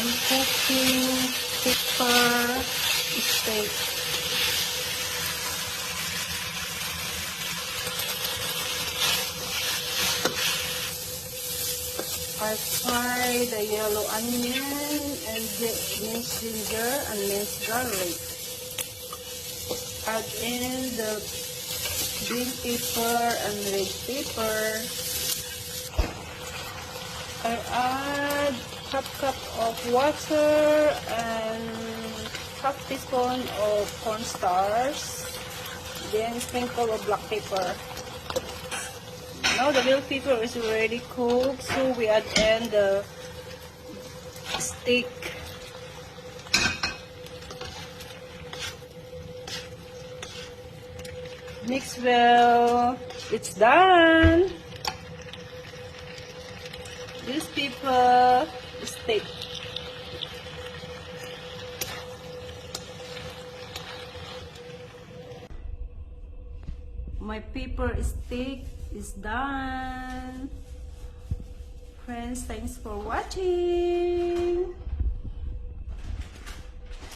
I'm cooking pepper steak. I fry the yellow onion and the minced ginger and minced garlic. Add in the green pepper and red pepper. I add half cup of water and half teaspoon of cornstarch. Then sprinkle of black pepper. Now the bell pepper is already cooked, so we add in the steak. Mix well. It's done. This pepper steak. My pepper steak is done. Friends, thanks for watching.